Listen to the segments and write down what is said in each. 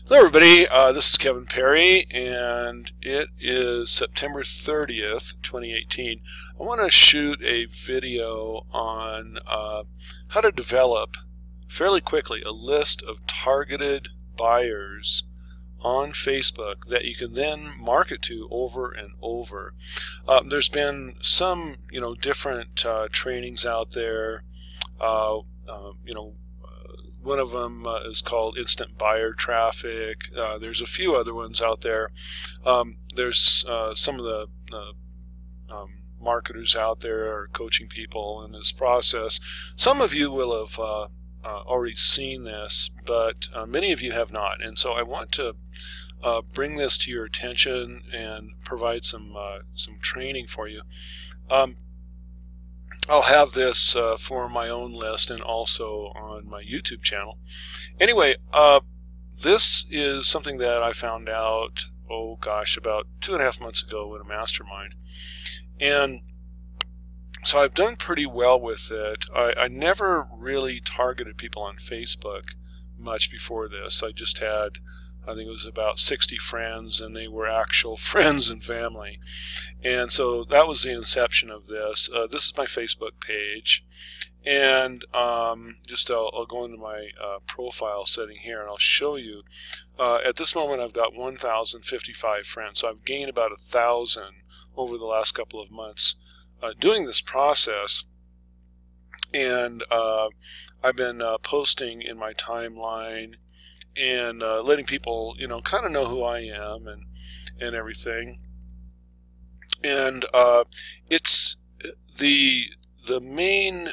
Hello everybody, this is Kevin Perry and it is September 30th, 2018. I want to shoot a video on how to develop fairly quickly a list of targeted buyers on Facebook that you can then market to over and over. There's been some different trainings out there. One of them is called Instant Buyer Traffic. There's a few other ones out there. There's some of the marketers out there are coaching people in this process. Some of you will have already seen this, but many of you have not. And so I want to bring this to your attention and provide some training for you. I'll have this for my own list and also on my YouTube channel. Anyway, this is something that I found out, about 2.5 months ago in a mastermind. And so I've done pretty well with it. I never really targeted people on Facebook much before this. I just had, I think it was about 60 friends, and they were actual friends and family. And so that was the inception of this. This is my Facebook page. And I'll go into my profile setting here and I'll show you. At this moment I've got 1,055 friends. So I've gained about 1,000 over the last couple of months doing this process. And I've been posting in my timeline and letting people, kind of know who I am and everything. And it's the main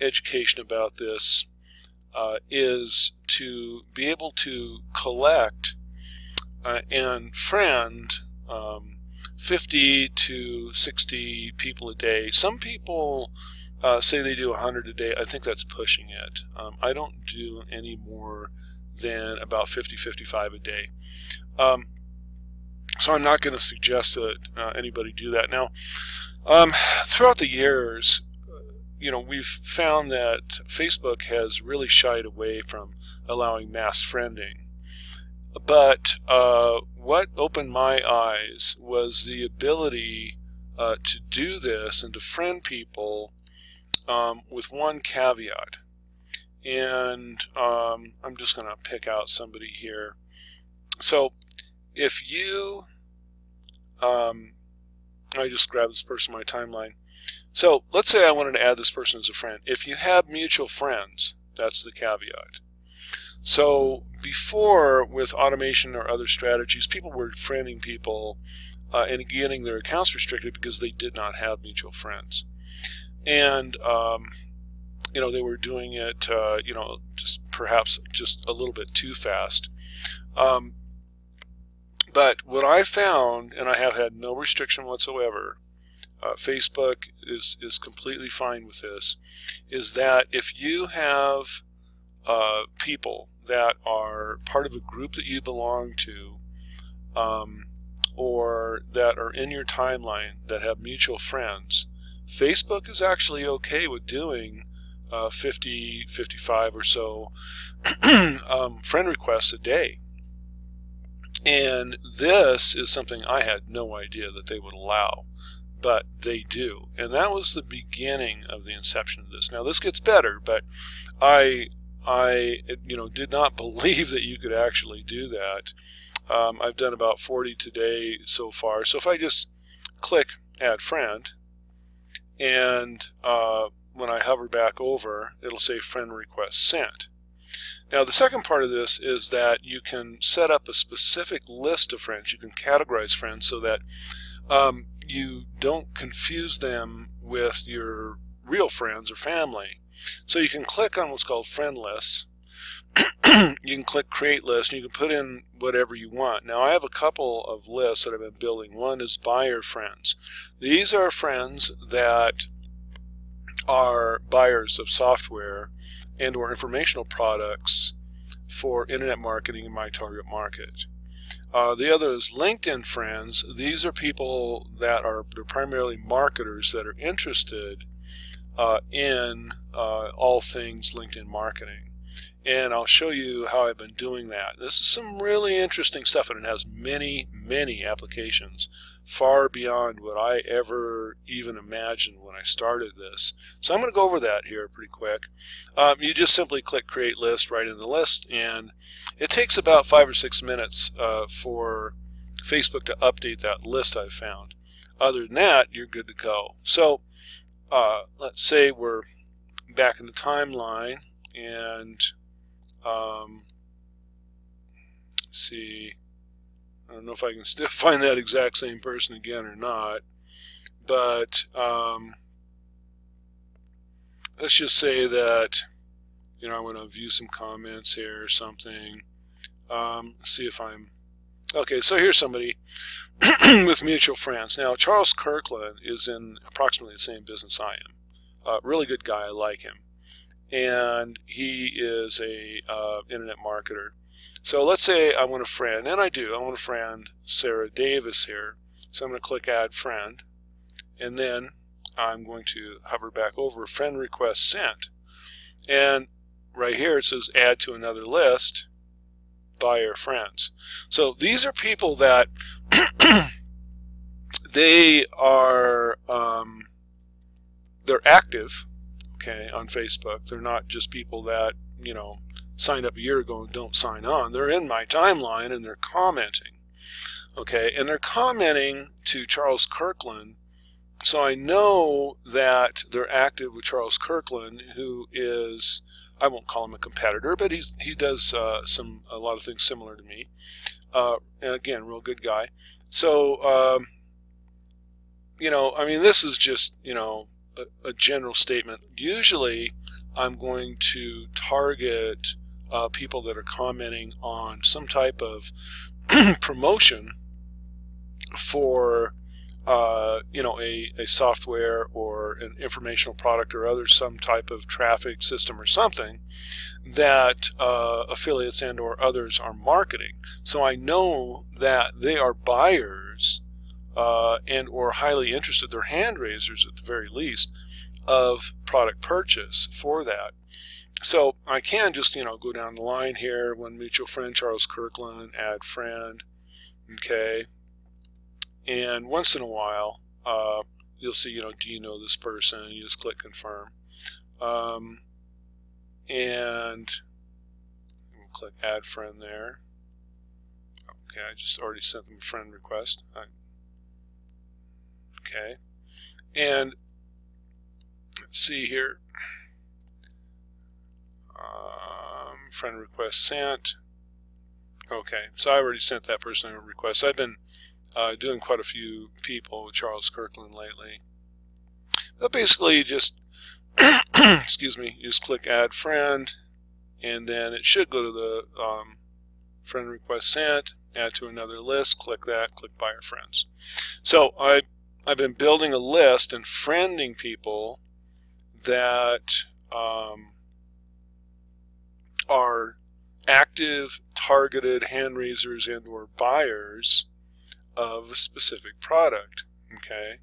education about this is to be able to collect and friend 50 to 60 people a day. Some people say they do 100 a day. I think that's pushing it. I don't do any more than about 50-55 a day. So I'm not going to suggest that anybody do that. Now, throughout the years, we've found that Facebook has really shied away from allowing mass friending. But what opened my eyes was the ability to do this and to friend people with one caveat. And I'm just going to pick out somebody here. So if you, I just grabbed this person on my timeline. So let's say I wanted to add this person as a friend. If you have mutual friends, that's the caveat. So before, with automation or other strategies, people were friending people and getting their accounts restricted because they did not have mutual friends. And they were doing it, perhaps just a little bit too fast. But what I found, and I have had no restriction whatsoever, Facebook is completely fine with this, is that if you have people that are part of a group that you belong to, or that are in your timeline that have mutual friends, Facebook is actually okay with doing 50, 55 or so friend requests a day. And this is something I had no idea that they would allow, but they do. And that was the beginning of the inception of this. Now this gets better, but I did not believe that you could actually do that. I've done about 40 today so far. So if I just click Add Friend, and when I hover back over, it'll say Friend Request Sent. Now the second part of this is that you can set up a specific list of friends. You can categorize friends so that you don't confuse them with your real friends or family. So you can click on what's called Friend Lists. You can click Create List, and you can put in whatever you want. Now I have a couple of lists that I've been building. One is Buyer Friends. These are friends that are buyers of software and or informational products for internet marketing in my target market. The other is LinkedIn Friends. These are people that they're primarily marketers that are interested in all things LinkedIn marketing. and I'll show you how I've been doing that. This is some really interesting stuff, and it has many, many applications, far beyond what I ever even imagined when I started this. So I'm going to go over that here pretty quick. You just simply click Create List right in the list, and it takes about 5 or 6 minutes for Facebook to update that list I've found. Other than that, you're good to go. So let's say we're back in the timeline, and see, I don't know if I can still find that exact same person again or not, but let's just say that, you know, I want to view some comments here or something. See if I'm okay. So here's somebody with mutual friends. Now, Charles Kirkland is in approximately the same business I am. Really good guy. I like him. And he is a internet marketer. So let's say I want a friend, and I do. I want a friend, Sarah Davis here. So I'm going to click Add Friend, and then I'm going to hover back over Friend Request Sent. And right here it says Add to Another List by your friends. So these are people that they are they're active, okay, on Facebook. They're not just people that, you know, signed up a year ago and don't sign on. They're in my timeline and they're commenting, okay, and they're commenting to Charles Kirkland. So I know that they're active with Charles Kirkland, who is, I won't call him a competitor, but he does a lot of things similar to me. And again, real good guy. So you know, I mean, this is just, you know, a general statement. Usually I'm going to target people that are commenting on some type of promotion for you know, a software or an informational product or other, some type of traffic system or something that affiliates and or others are marketing. So I know that they are buyers and or highly interested, they're hand raisers at the very least, of product purchase for that. So I can just, you know, go down the line here. One mutual friend, Charles Kirkland, add friend, okay. And once in a while, you'll see, you know, do you know this person? You just click confirm. And we'll click add friend there. Okay, I just already sent them a friend request. Okay. And let's see here. Friend request sent. Okay, so I already sent that person a request. I've been doing quite a few people with Charles Kirkland lately. But basically, you just excuse me, you just click Add Friend, and then it should go to the friend request sent. Add to another list. Click that. Click By Your Friends. So I've been building a list and friending people that are active, targeted hand raisers and or buyers of a specific product. Okay.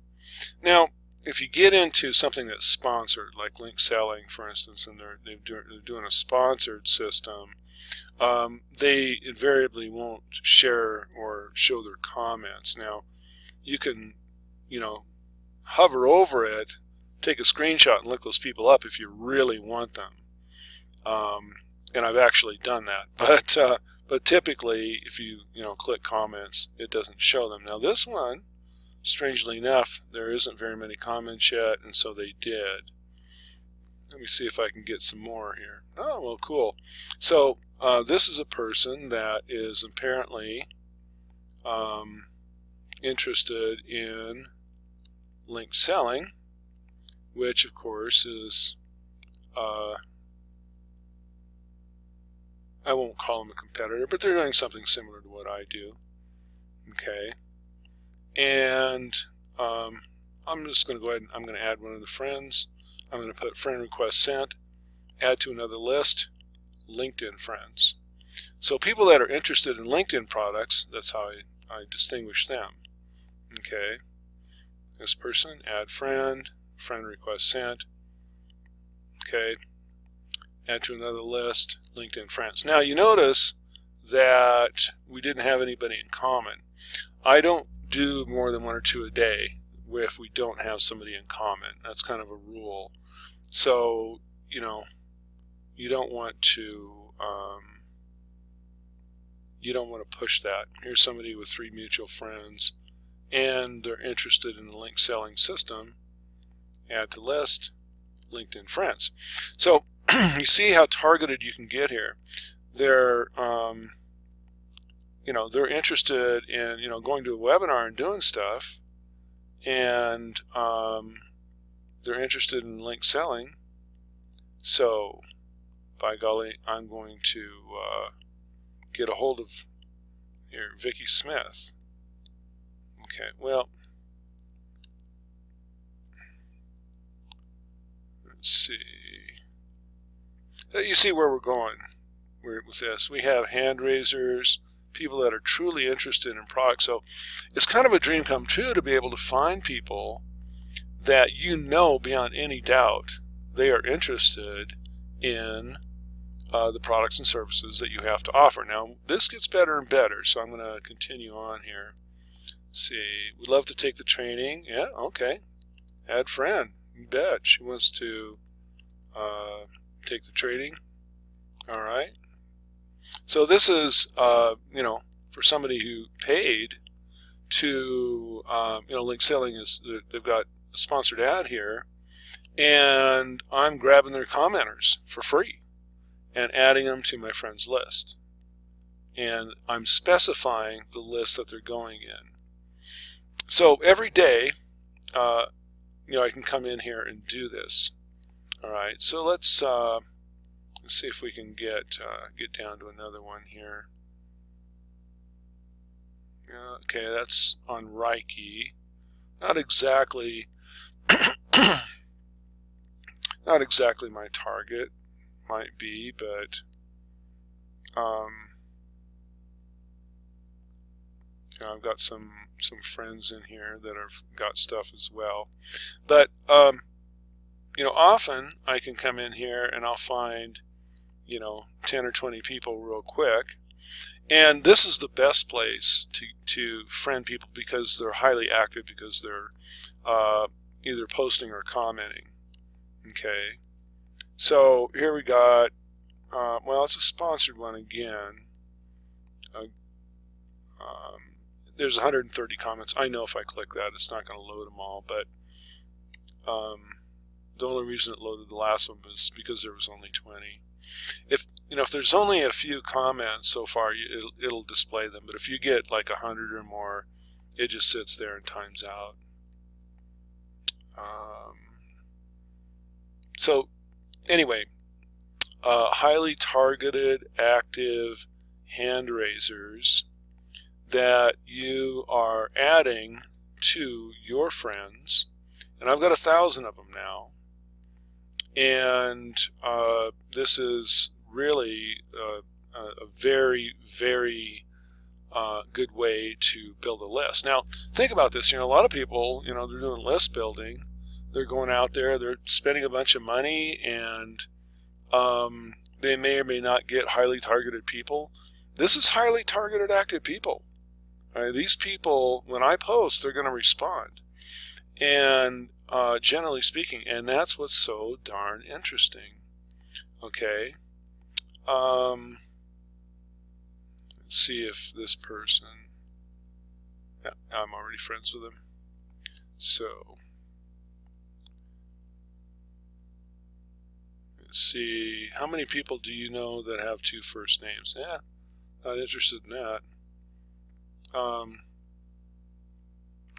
Now, if you get into something that's sponsored, like link selling, for instance, and they're doing a sponsored system, they invariably won't share or show their comments. Now, you can, you know, hover over it, take a screenshot, and look those people up if you really want them. And I've actually done that, but typically, if you click comments, it doesn't show them. Now this one, strangely enough, there isn't very many comments yet, and so they did. Let me see if I can get some more here. Oh, well, cool. So this is a person that is apparently interested in link selling, which of course is I won't call them a competitor, but they're doing something similar to what I do. Okay, and I'm just going to go ahead and I'm going to add one of the friends. I'm going to put friend request sent, add to another list, LinkedIn friends. So people that are interested in LinkedIn products, that's how I distinguish them. Okay, this person, add friend, friend request sent. Okay, add to another list, LinkedIn friends. Now you notice that we didn't have anybody in common. I don't do more than 1 or 2 a day if we don't have somebody in common. That's kind of a rule. So, you know, you don't want to push that. Here's somebody with 3 mutual friends and they're interested in the link selling system. Add to list, LinkedIn friends. So you see how targeted you can get here. They're they're interested in going to a webinar and doing stuff, and they're interested in link selling. So by golly, I'm going to get a hold of here, Vicki Smith. Okay, well, let's see. You see where we're going with this. We have hand raisers, people that are truly interested in products. So it's kind of a dream come true to be able to find people that beyond any doubt they are interested in the products and services that you have to offer. Now this gets better and better, so I'm going to continue on here. Let's see, we'd love to take the training. Yeah, okay. Add friend. You bet. She wants to take the training. All right. So this is, for somebody who paid to, link selling is, they've got a sponsored ad here, and I'm grabbing their commenters for free and adding them to my friends list. And I'm specifying the list that they're going in. So every day, I can come in here and do this. All right, so let's see if we can get down to another one here. Okay, that's on Reiki. Not exactly, not exactly my target. Might be, but I've got some friends in here that have got stuff as well. But often I can come in here and I'll find 10 or 20 people real quick, and this is the best place to friend people because they're highly active, because they're either posting or commenting. Okay, so here we got well, it's a sponsored one again. There's 130 comments. I know if I click that it's not going to load them all, but the only reason it loaded the last one was because there was only 20. If there's only a few comments so far, it'll display them. But if you get like 100 or more, it just sits there and times out. So anyway, highly targeted, active hand raisers that you are adding to your friends, and I've got 1,000 of them now. And this is really a very, very good way to build a list. Now, think about this. A lot of people, they're doing list building. They're going out there, they're spending a bunch of money, and they may or may not get highly targeted people. This is highly targeted, active people. These people, when I post, they're going to respond. And generally speaking, and that's what's so darn interesting. Okay, let's see if this person, yeah, I'm already friends with him. So let's see, how many people do you know that have 2 first names? Yeah, not interested in that.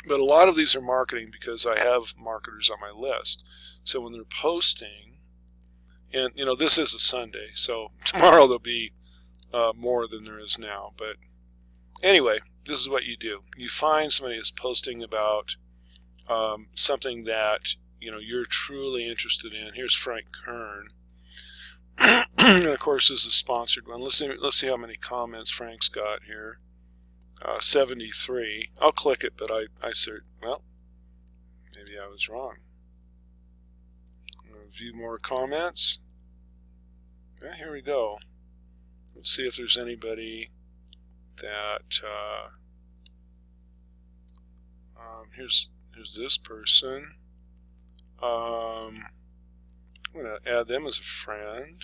But a lot of these are marketing because I have marketers on my list. So when they're posting, and this is a Sunday, so tomorrow there'll be more than there is now. But anyway, this is what you do. You find somebody that's posting about something that you're truly interested in. Here's Frank Kern, and of course this is a sponsored one. Let's see how many comments Frank's got here. 73. I'll click it, but I said, well, maybe I was wrong. I'm going to view more comments. Here we go. Let's see if there's anybody that here's this person. I'm going to add them as a friend,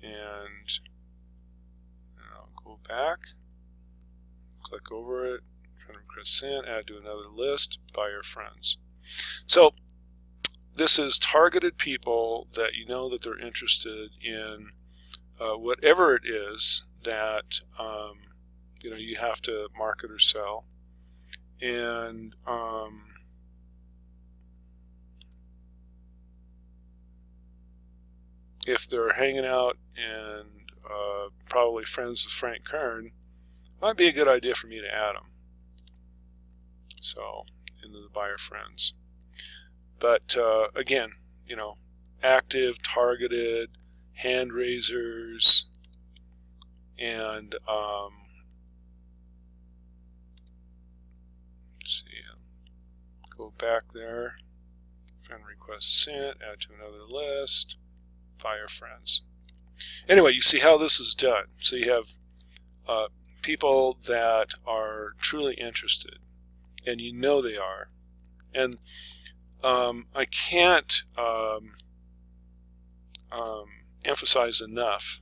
and I'll go back, click over it, friend request sent, add to another list, by your friends. So this is targeted people that you know that they're interested in whatever it is that you know, you have to market or sell. And if they're hanging out and probably friends with Frank Kern, might be a good idea for me to add them. So into the buyer friends. But again, you know, active, targeted, hand raisers, and let's see, go back there, friend request sent, add to another list, buyer friends. Anyway, you see how this is done. So you have people that are truly interested, and you know they are. And I can't emphasize enough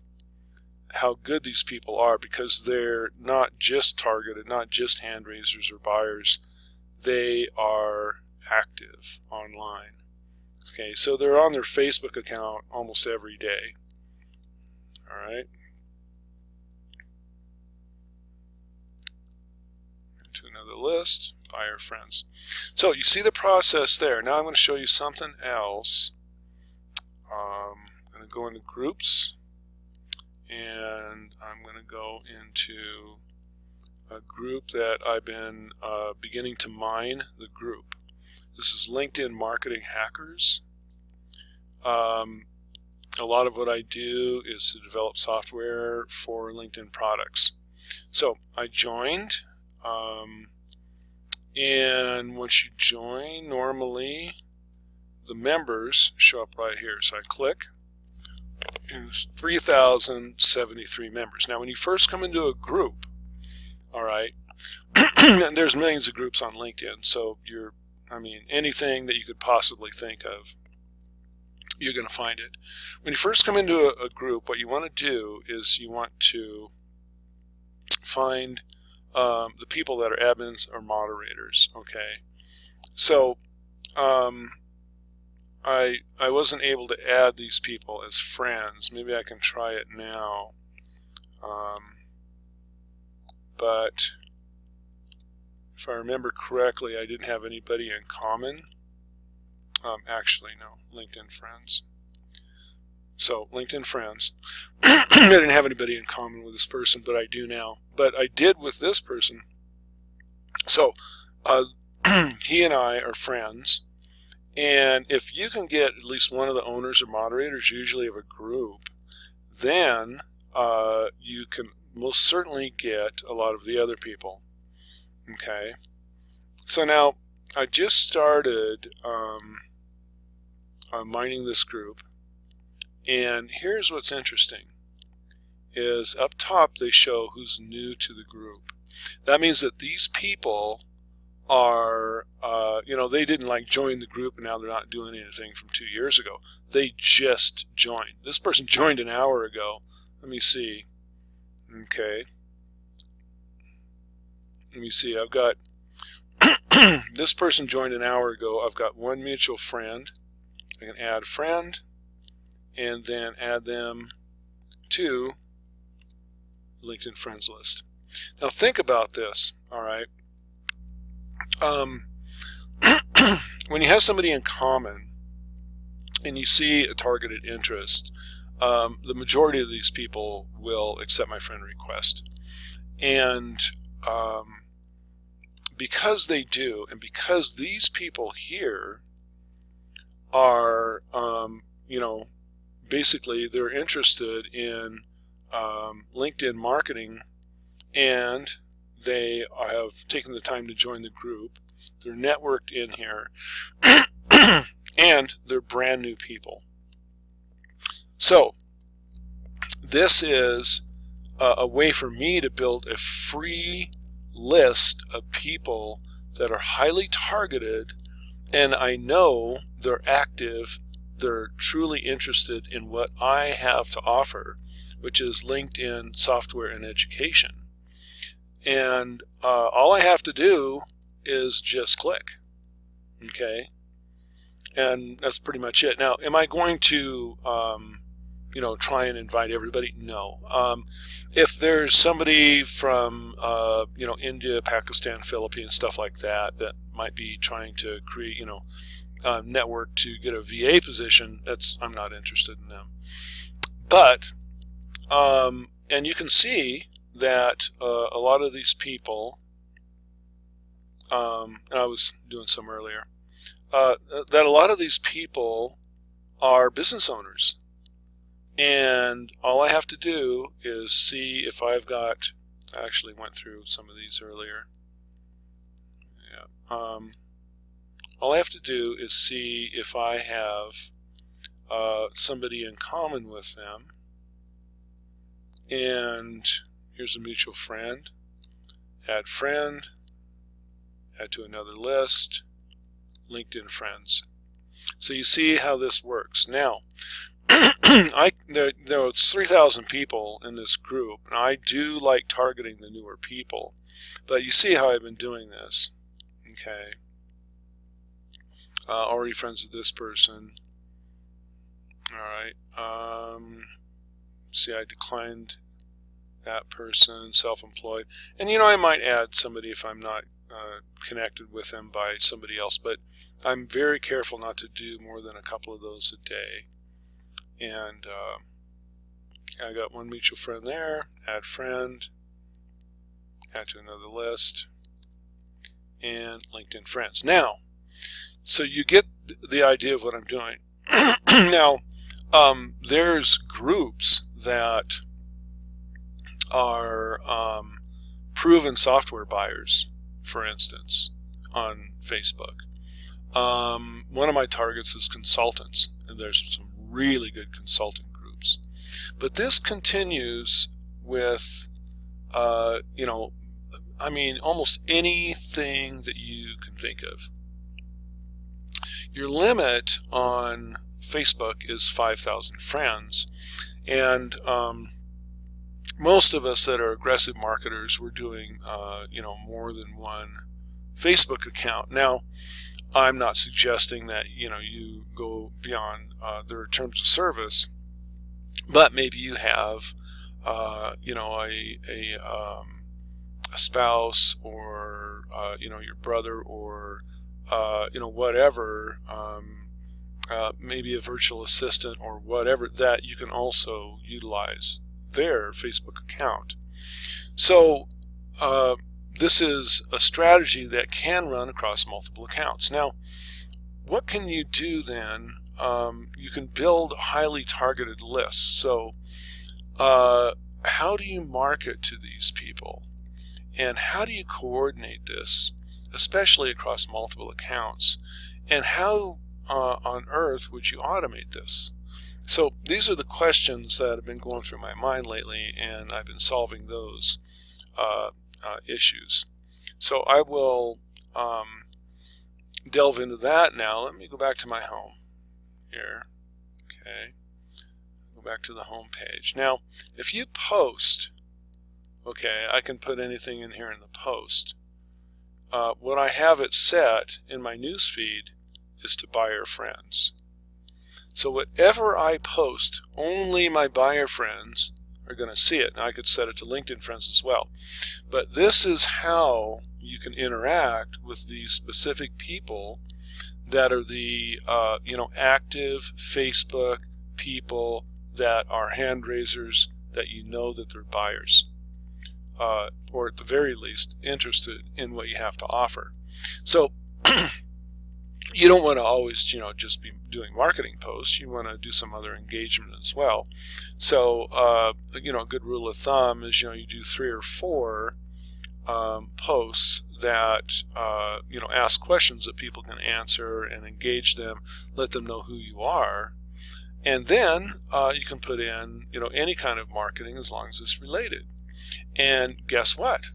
how good these people are, because they're not just targeted, not just hand raisers or buyers. They are active online. Okay, so they're on their Facebook account almost every day. All right. To another list, buyer friends. So you see the process there. Now I'm going to show you something else. I'm going to go into groups, and I'm going to go into a group that I've been beginning to mine the group. This is LinkedIn Marketing Hackers. A lot of what I do is to develop software for LinkedIn products. So I joined, and once you join, normally the members show up right here. So I click, and there's 3,073 members. Now when you first come into a group, all right, and there's millions of groups on LinkedIn, so I mean, anything that you could possibly think of, you're going to find it. When you first come into a group, what you want to do is you want to find the people that are admins or moderators. Okay, so I wasn't able to add these people as friends. Maybe I can try it now. But if I remember correctly, I didn't have anybody in common. Actually, no, LinkedIn friends. So LinkedIn friends. I didn't have anybody in common with this person, but I do now. But I did with this person. So he and I are friends. And if you can get at least one of the owners or moderators, usually of a group, then you can most certainly get a lot of the other people. Okay. So now I just started mining this group, and here's what's interesting is up top they show who's new to the group. That means that these people are you know, they didn't like join the group and now they're not doing anything from 2 years ago. They just joined. This person joined an hour ago. Let me see. Okay, let me see. I've got this person joined an hour ago. I've got one mutual friend. I can add friend and then add them to LinkedIn friends list. Now think about this, all right? When you have somebody in common and you see a targeted interest, the majority of these people will accept my friend request. And because they do, and because these people here are, you know, basically they're interested in LinkedIn marketing, and they have taken the time to join the group, they're networked in here, and they're brand new people. So this is a way for me to build a free list of people that are highly targeted, and I know they're active, they're truly interested in what I have to offer, which is LinkedIn software and education. And all I have to do is just click. Okay, and that's pretty much it. Now, am I going to try and invite everybody? No. If there's somebody from India, Pakistan, Philippines, stuff like that, that might be trying to create network to get a VA position, I'm not interested in them. But and you can see that a lot of these people, and I was doing some earlier, that a lot of these people are business owners. And all I have to do is see if I've got, I actually went through some of these earlier. Yeah. All I have to do is see if I have somebody in common with them. And here's a mutual friend. Add friend. Add to another list. LinkedIn friends. So you see how this works. Now, there was 3,000 people in this group, and I do like targeting the newer people. But you see how I've been doing this. Okay. Already friends with this person. All right. See, I declined that person, self-employed. And I might add somebody if I'm not connected with them by somebody else, but I'm very careful not to do more than a couple of those a day. And I got one mutual friend there, add friend, add to another list, and LinkedIn friends. Now, so you get the idea of what I'm doing. Now, there's groups that are proven software buyers, for instance, on Facebook. One of my targets is consultants, and there's some really good consulting groups. But this continues with, almost anything that you can think of. Your limit on Facebook is 5,000 friends, and most of us that are aggressive marketers, we're doing more than one Facebook account. Now, I'm not suggesting that you go beyond their terms of service, but maybe you have a spouse, or your brother, or whatever, maybe a virtual assistant or whatever, that you can also utilize their Facebook account. So this is a strategy that can run across multiple accounts. Now, what can you do then? You can build highly targeted lists. So how do you market to these people? And how do you coordinate this, especially across multiple accounts? And how on earth would you automate this? So these are the questions that have been going through my mind lately, and I've been solving those issues. So I will delve into that now. Let me go back to my home here. Okay, go back to the home page. Now, if you post, okay, I can put anything in here in the post. What I have it set in my news feed is to buyer friends. So whatever I post, only my buyer friends are going to see it. Now, I could set it to LinkedIn friends as well. But this is how you can interact with these specific people that are the active Facebook people that are hand raisers, that you know that they're buyers, or at the very least interested in what you have to offer. So you don't want to always just be doing marketing posts. You want to do some other engagement as well. So a good rule of thumb is you do 3 or 4 posts that ask questions that people can answer and engage them, let them know who you are, And then you can put in, any kind of marketing as long as it's related. And guess what?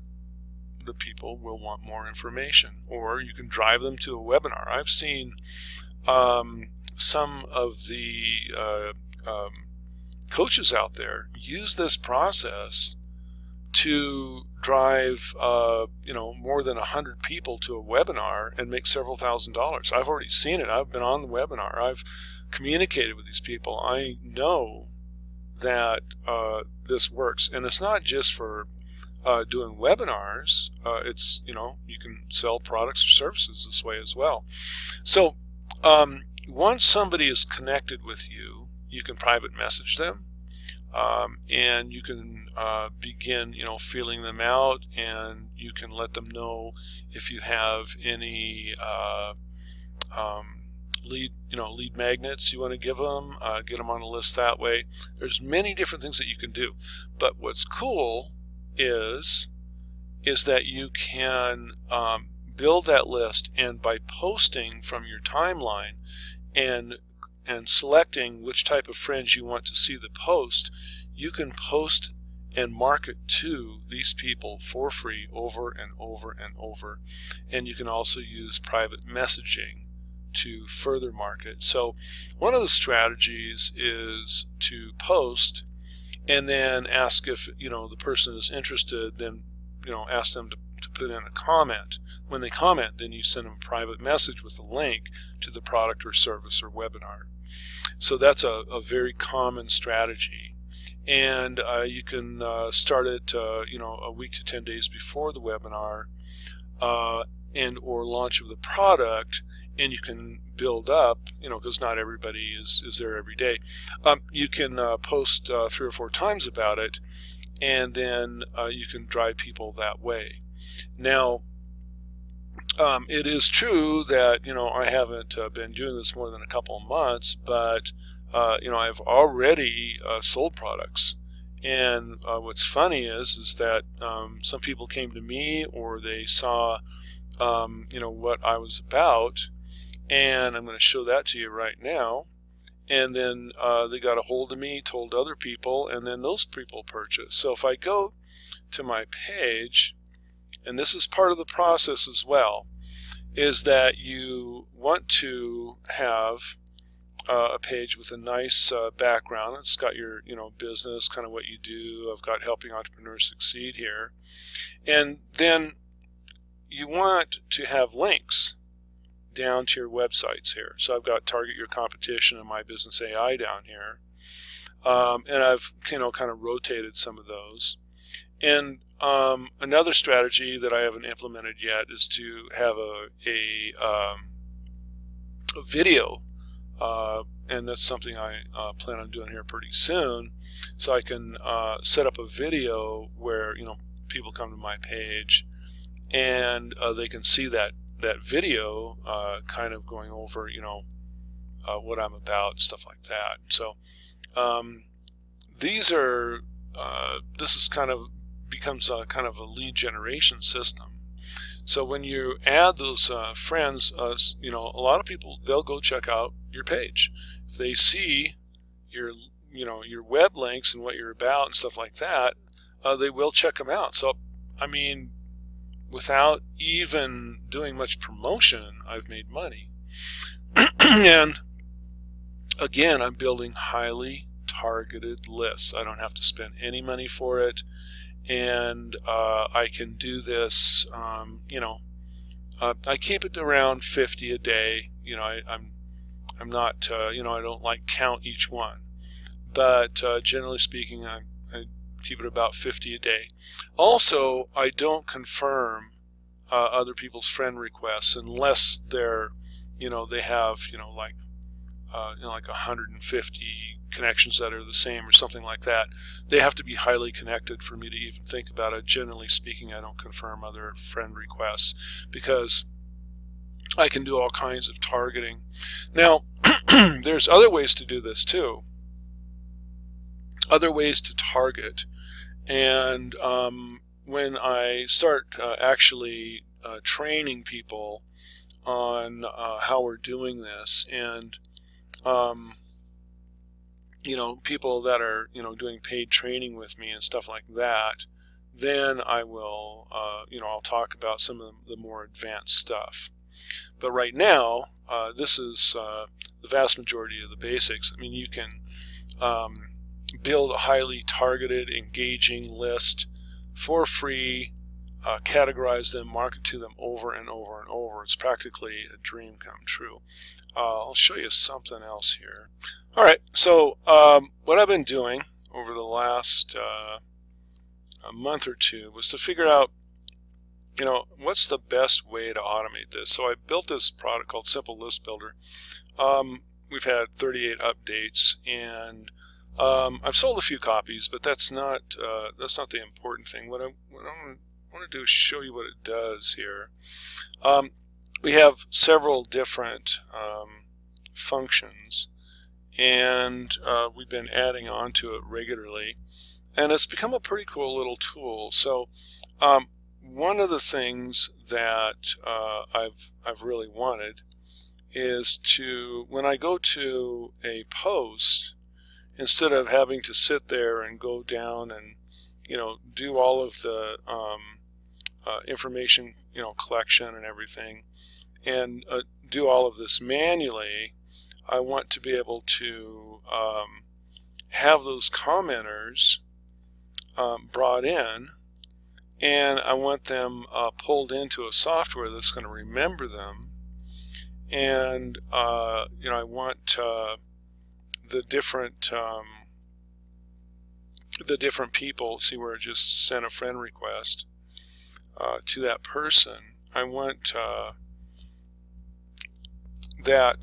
The people will want more information, or you can drive them to a webinar. I've seen some of the coaches out there use this process to drive more than 100 people to a webinar and make several $1,000s. I've already seen it. I've been on the webinar. I've communicated with these people. I know that this works, and it's not just for doing webinars. It's you can sell products or services this way as well. So once somebody is connected with you, you can private message them, and you can begin feeling them out, and you can let them know if you have any lead magnets you want to give them, get them on a list that way. There's many different things that you can do, but what's cool is that you can build that list, and by posting from your timeline and selecting which type of friends you want to see the post, you can post and market to these people for free over and over and over. And you can also use private messaging to further market. So one of the strategies is to post and then ask if the person is interested. Then ask them to put in a comment. When they comment, then you send them a private message with a link to the product or service or webinar. So that's a very common strategy, and you can start it a week to 10 days before the webinar and or launch of the product, and you can build up, because not everybody is there every day. You can post 3 or 4 times about it, and then you can drive people that way. Now, it is true that I haven't been doing this more than a couple of months, but I've already sold products. And what's funny is that some people came to me, or they saw what I was about, and I'm going to show that to you right now. And then they got a hold of me, told other people, and then those people purchased. So if I go to my page, and this is part of the process as well, is that you want to have a page with a nice background. It's got your business, kind of what you do. I've got Helping Entrepreneurs Succeed here. And then you want to have links down to your websites here. So I've got Target Your Competition and My Business AI down here. And I've kind of rotated some of those. And another strategy that I haven't implemented yet is to have a video, and that's something I plan on doing here pretty soon. So I can set up a video where people come to my page, and they can see that video kind of going over what I'm about, stuff like that. So these are this is becomes kind of a lead generation system. So when you add those friends, a lot of people, they'll go check out your page. If they see your web links and what you're about and stuff like that, they will check them out. So I mean, without even doing much promotion, I've made money. And again, I'm building highly targeted lists. I don't have to spend any money for it. And I can do this, I keep it around 50 a day. I'm not, I don't like count each one, but generally speaking, I keep it about 50 a day. Also, I don't confirm other people's friend requests unless they're, they have, like 150 connections that are the same or something like that. They have to be highly connected for me to even think about it. Generally speaking, I don't confirm other friend requests because I can do all kinds of targeting. Now, there's other ways to do this too. Other ways to target. And when I start actually training people on how we're doing this, and people that are, doing paid training with me and stuff like that, then I will, I'll talk about some of the more advanced stuff. But right now, this is the vast majority of the basics. I mean, you can build a highly targeted, engaging list for free, categorize them, market to them over and over and over. It's practically a dream come true. I'll show you something else here. All right, so what I've been doing over the last a month or two was to figure out, what's the best way to automate this. So I built this product called Simple List Builder. We've had 38 updates, and I've sold a few copies, but that's not the important thing. What I want to do is show you what it does here. We have several different functions, and we've been adding on to it regularly, and it's become a pretty cool little tool. So one of the things that I've really wanted is to, when I go to a post, instead of having to sit there and go down and do all of the information collection and everything, and do all of this manually, I want to be able to have those commenters brought in, and I want them pulled into a software that's going to remember them, and I want the different people. See where I just sent a friend request to that person. I want that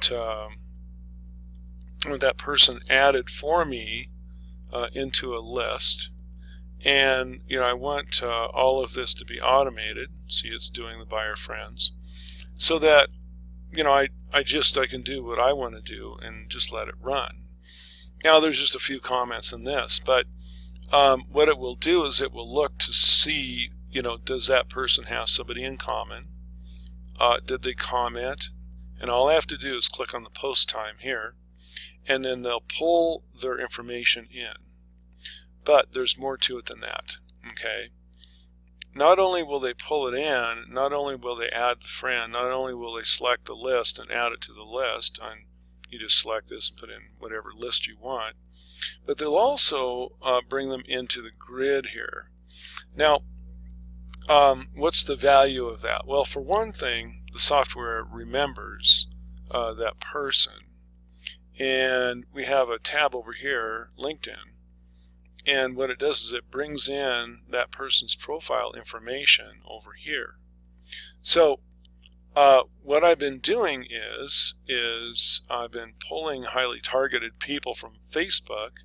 person added for me into a list, and I want all of this to be automated. See, it's doing the buyer friends, so that I can do what I want to do and just let it run. Now there's just a few comments in this, but what it will do is it will look to see, does that person have somebody in common? Did they comment? And all I have to do is click on the post time here, and then they'll pull their information in. But there's more to it than that, okay? Not only will they pull it in, not only will they add the friend, not only will they select the list and add it to the list, and you just select this and put in whatever list you want, but they'll also bring them into the grid here. Now, what's the value of that? Well, for one thing, the software remembers that person, and we have a tab over here, LinkedIn, and what it does is it brings in that person's profile information over here. So what I've been doing is I've been pulling highly targeted people from Facebook,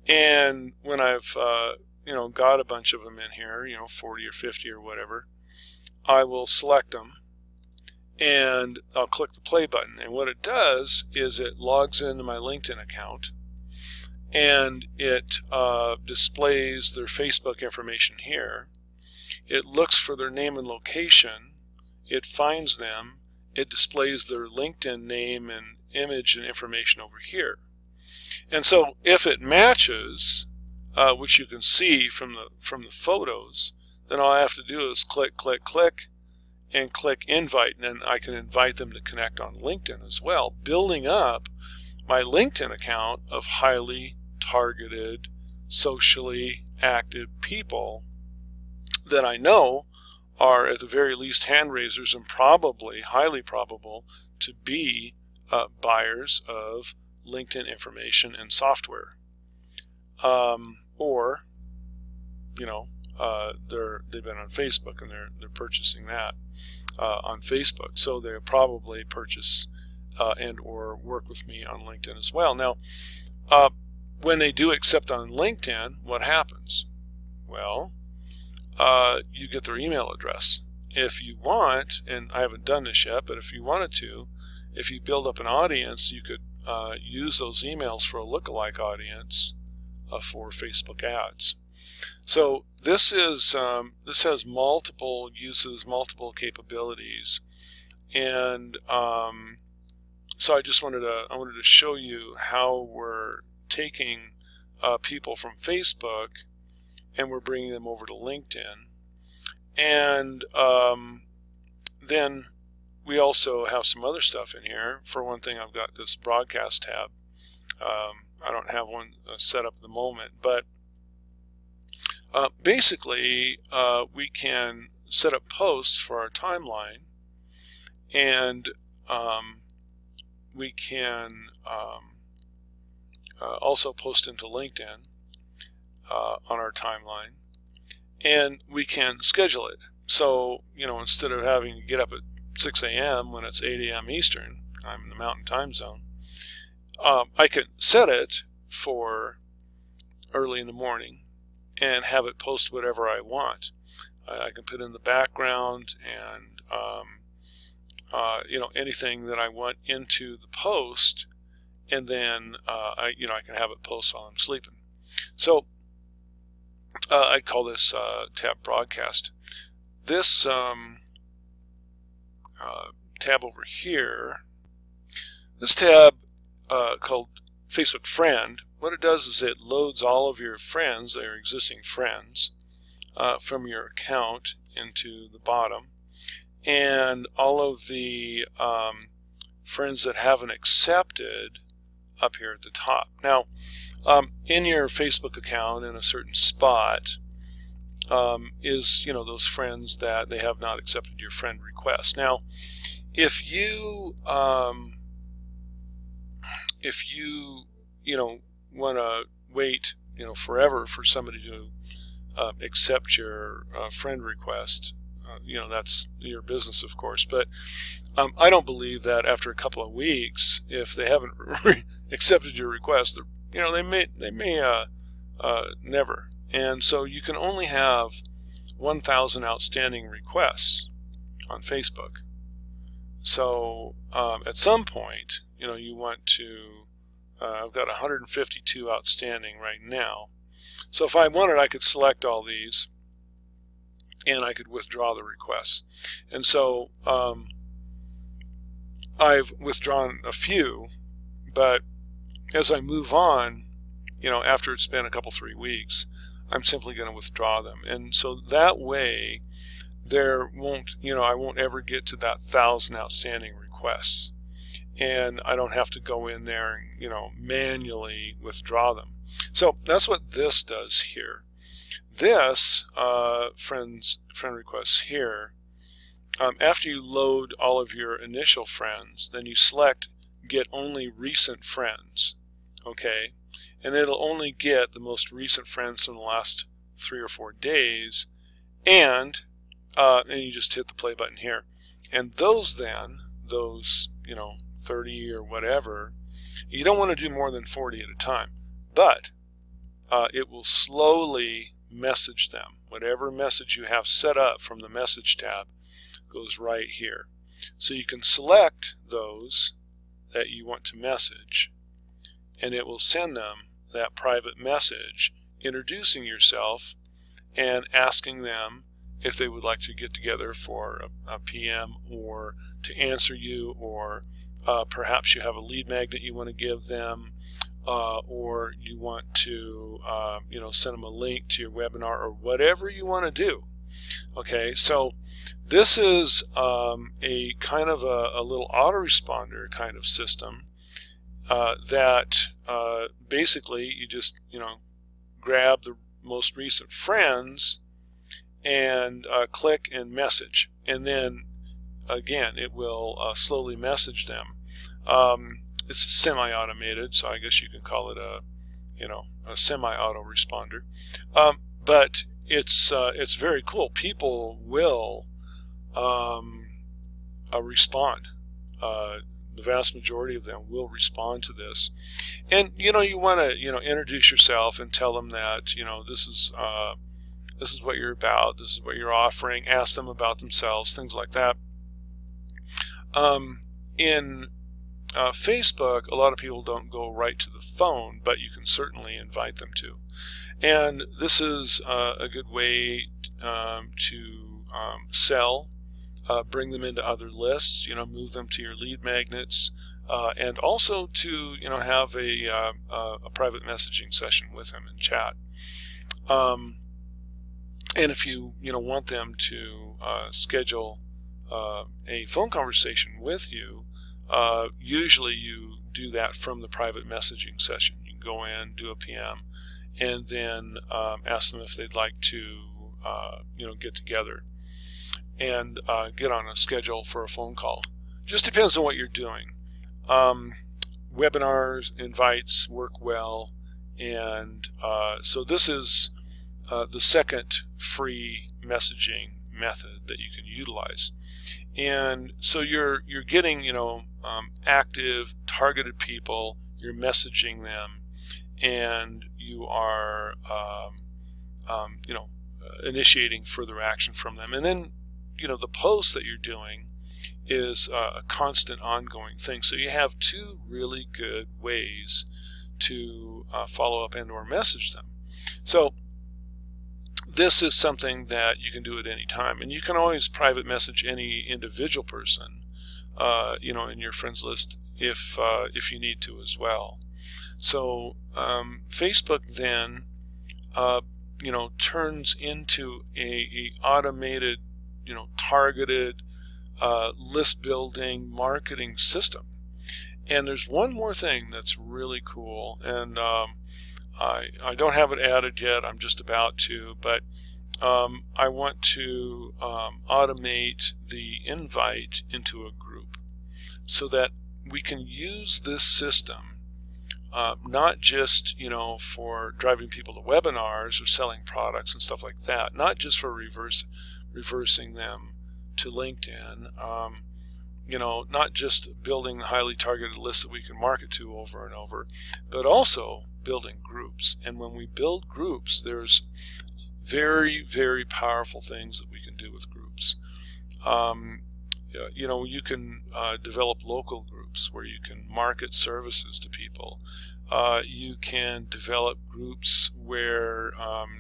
and when I've got a bunch of them in here, 40 or 50 or whatever, I will select them and I'll click the play button, and what it does is it logs into my LinkedIn account, and it displays their Facebook information here. It looks for their name and location, it finds them, it displays their LinkedIn name and image and information over here. And so if it matches, which you can see from the photos, then all I have to do is click, click, click, and click invite, and then I can invite them to connect on LinkedIn as well, building up my LinkedIn account of highly targeted, socially active people that I know are at the very least hand raisers and probably, highly probable, to be buyers of LinkedIn information and software. Or, they've been on Facebook and they're purchasing that on Facebook, so they'll probably purchase and or work with me on LinkedIn as well. Now, when they do accept on LinkedIn, what happens? Well, you get their email address. If you want, and I haven't done this yet, but if you wanted to, if you build up an audience, you could use those emails for a lookalike audience for Facebook ads. So this has multiple uses, multiple capabilities, and so I wanted to show you how we're taking people from Facebook and we're bringing them over to LinkedIn. And then we also have some other stuff in here. For one thing, I've got this broadcast tab. I don't have one set up at the moment, but basically we can set up posts for our timeline, and we can also post into LinkedIn on our timeline, and we can schedule it. So, instead of having to get up at 6 a.m. when it's 8 a.m. Eastern, I'm in the Mountain Time Zone, I could set it for early in the morning and have it post whatever I want. I can put in the background and anything that I want into the post, and then I can have it post while I'm sleeping. So I call this tab broadcast. This tab over here, this tab called Facebook Friend, what it does is it loads all of your friends, their existing friends, from your account into the bottom, and all of the friends that haven't accepted up here at the top. Now, in your Facebook account, in a certain spot, is those friends that they have not accepted your friend request. Now, if you want to wait forever for somebody to accept your friend request, that's your business, of course. But I don't believe that after a couple of weeks, if they haven't accepted your request, they may never. And so you can only have 1,000 outstanding requests on Facebook. So at some point, you want to, I've got 152 outstanding right now. So if I wanted, I could select all these and I could withdraw the requests. And so I've withdrawn a few, but as I move on, after it's been a couple, 3 weeks, I'm simply going to withdraw them. And so that way, there won't, I won't ever get to that 1,000 outstanding requests. And I don't have to go in there and, manually withdraw them. So that's what this does here. This, friend requests here, after you load all of your initial friends, then you select get only recent friends, okay? And it'll only get the most recent friends from the last 3 or 4 days, and you just hit the play button here. And those 30 or whatever, you don't want to do more than 40 at a time, but it will slowly message them. Whatever message you have set up from the message tab goes right here. So you can select those that you want to message, and it will send them that private message introducing yourself and asking them if they would like to get together for a PM, or to answer you, or perhaps you have a lead magnet you want to give them, or you want to send them a link to your webinar, or whatever you want to do. Okay, so this is a kind of a little autoresponder kind of system that basically you just grab the most recent friends and click and message, and then again it will slowly message them. It's semi-automated, so I guess you can call it a semi-auto responder, but it's very cool. People will respond. The vast majority of them will respond to this, and you want to introduce yourself and tell them that this is what you're about, this is what you're offering. Ask them about themselves, things like that. In Facebook, a lot of people don't go right to the phone, but you can certainly invite them to. And this is a good way to sell, bring them into other lists, move them to your lead magnets, and also to have a private messaging session with him and chat. And if you want them to schedule a phone conversation with you, usually you do that from the private messaging session. You can go in, do a PM, and then ask them if they'd like to get together and get on a schedule for a phone call. Just depends on what you're doing. Webinars, invites work well, and so this is the second free messaging method that you can utilize. And so you're getting active, targeted people. You're messaging them, and you are initiating further action from them. And then the post that you're doing is a constant, ongoing thing. So you have two really good ways to follow up and or message them. So this is something that you can do at any time, and you can always private message any individual person, in your friends list if you need to as well. So Facebook then, turns into a automated, targeted list building marketing system. And there's one more thing that's really cool, and I don't have it added yet. I'm just about to, but I want to automate the invite into a group so that we can use this system not just for driving people to webinars or selling products and stuff like that, not just for reversing them to LinkedIn, not just building highly targeted lists that we can market to over and over, but also building groups. And when we build groups, there's very, very powerful things that we can do with groups. You can develop local groups where you can market services to people. You can develop groups where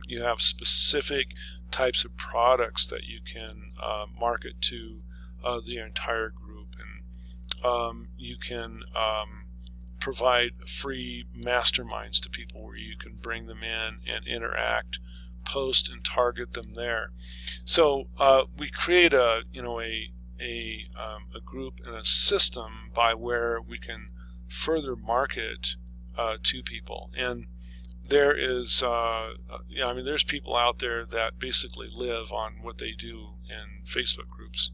you have specific types of products that you can market to the entire group, and you can provide free masterminds to people where you can bring them in and interact, post, and target them there. So we create a group and a system by where we can further market to people. And there is there's people out there that basically live on what they do in Facebook groups.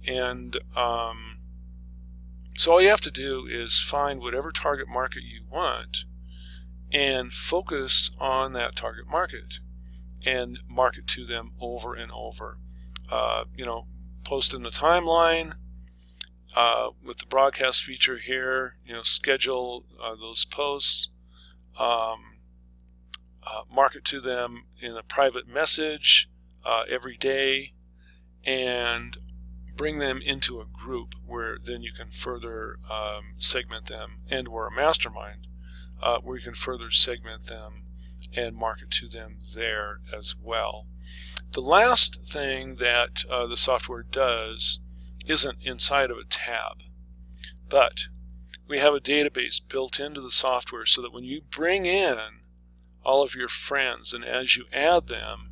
And so all you have to do is find whatever target market you want and focus on that target market and market to them over and over. Post in the timeline with the broadcast feature here, schedule those posts, market to them in a private message every day, and bring them into a group where then you can further segment them, and or a mastermind where you can further segment them and market to them there as well. The last thing that the software does isn't inside of a tab, but we have a database built into the software so that when you bring in all of your friends and as you add them,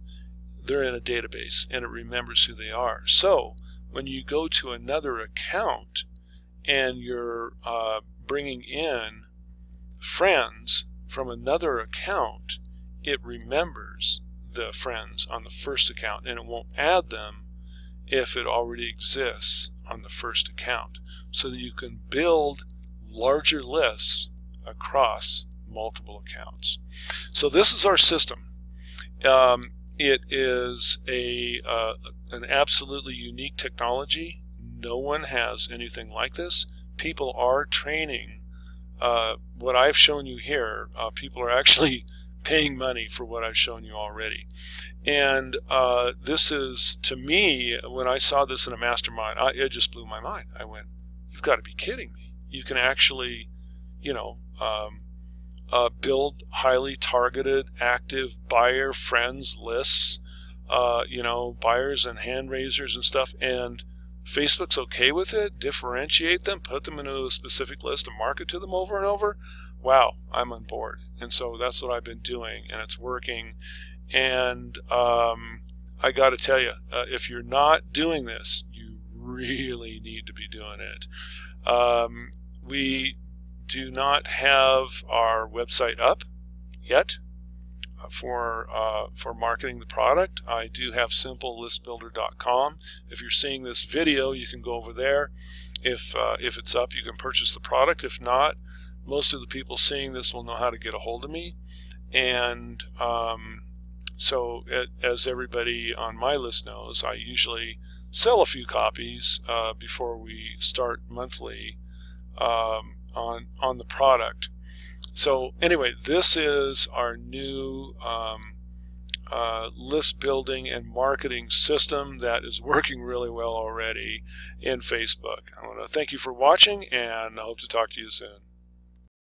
they're in a database and it remembers who they are. So when you go to another account and you're bringing in friends from another account, it remembers the friends on the first account and it won't add them if it already exists on the first account, so that you can build larger lists across multiple accounts. So this is our system. It is an absolutely unique technology. No one has anything like this. People are training. What I've shown you here, people are actually paying money for what I've shown you already. And this is, to me, when I saw this in a mastermind, it just blew my mind. I went, you've got to be kidding me. You can actually, build highly targeted, active buyer friends lists, buyers and hand raisers and stuff, and Facebook's okay with it, differentiate them, put them into a specific list and market to them over and over, wow, I'm on board. And so that's what I've been doing, and it's working. And I got to tell you, if you're not doing this, you really need to be doing it. We do not have our website up yet for marketing the product. I do have simplelistbuilder.com. If you're seeing this video, you can go over there. If it's up, you can purchase the product. If not, most of the people seeing this will know how to get a hold of me. And so as everybody on my list knows, I usually sell a few copies before we start monthly on the product. So anyway, this is our new list building and marketing system that is working really well already in Facebook. I want to thank you for watching, and I hope to talk to you soon.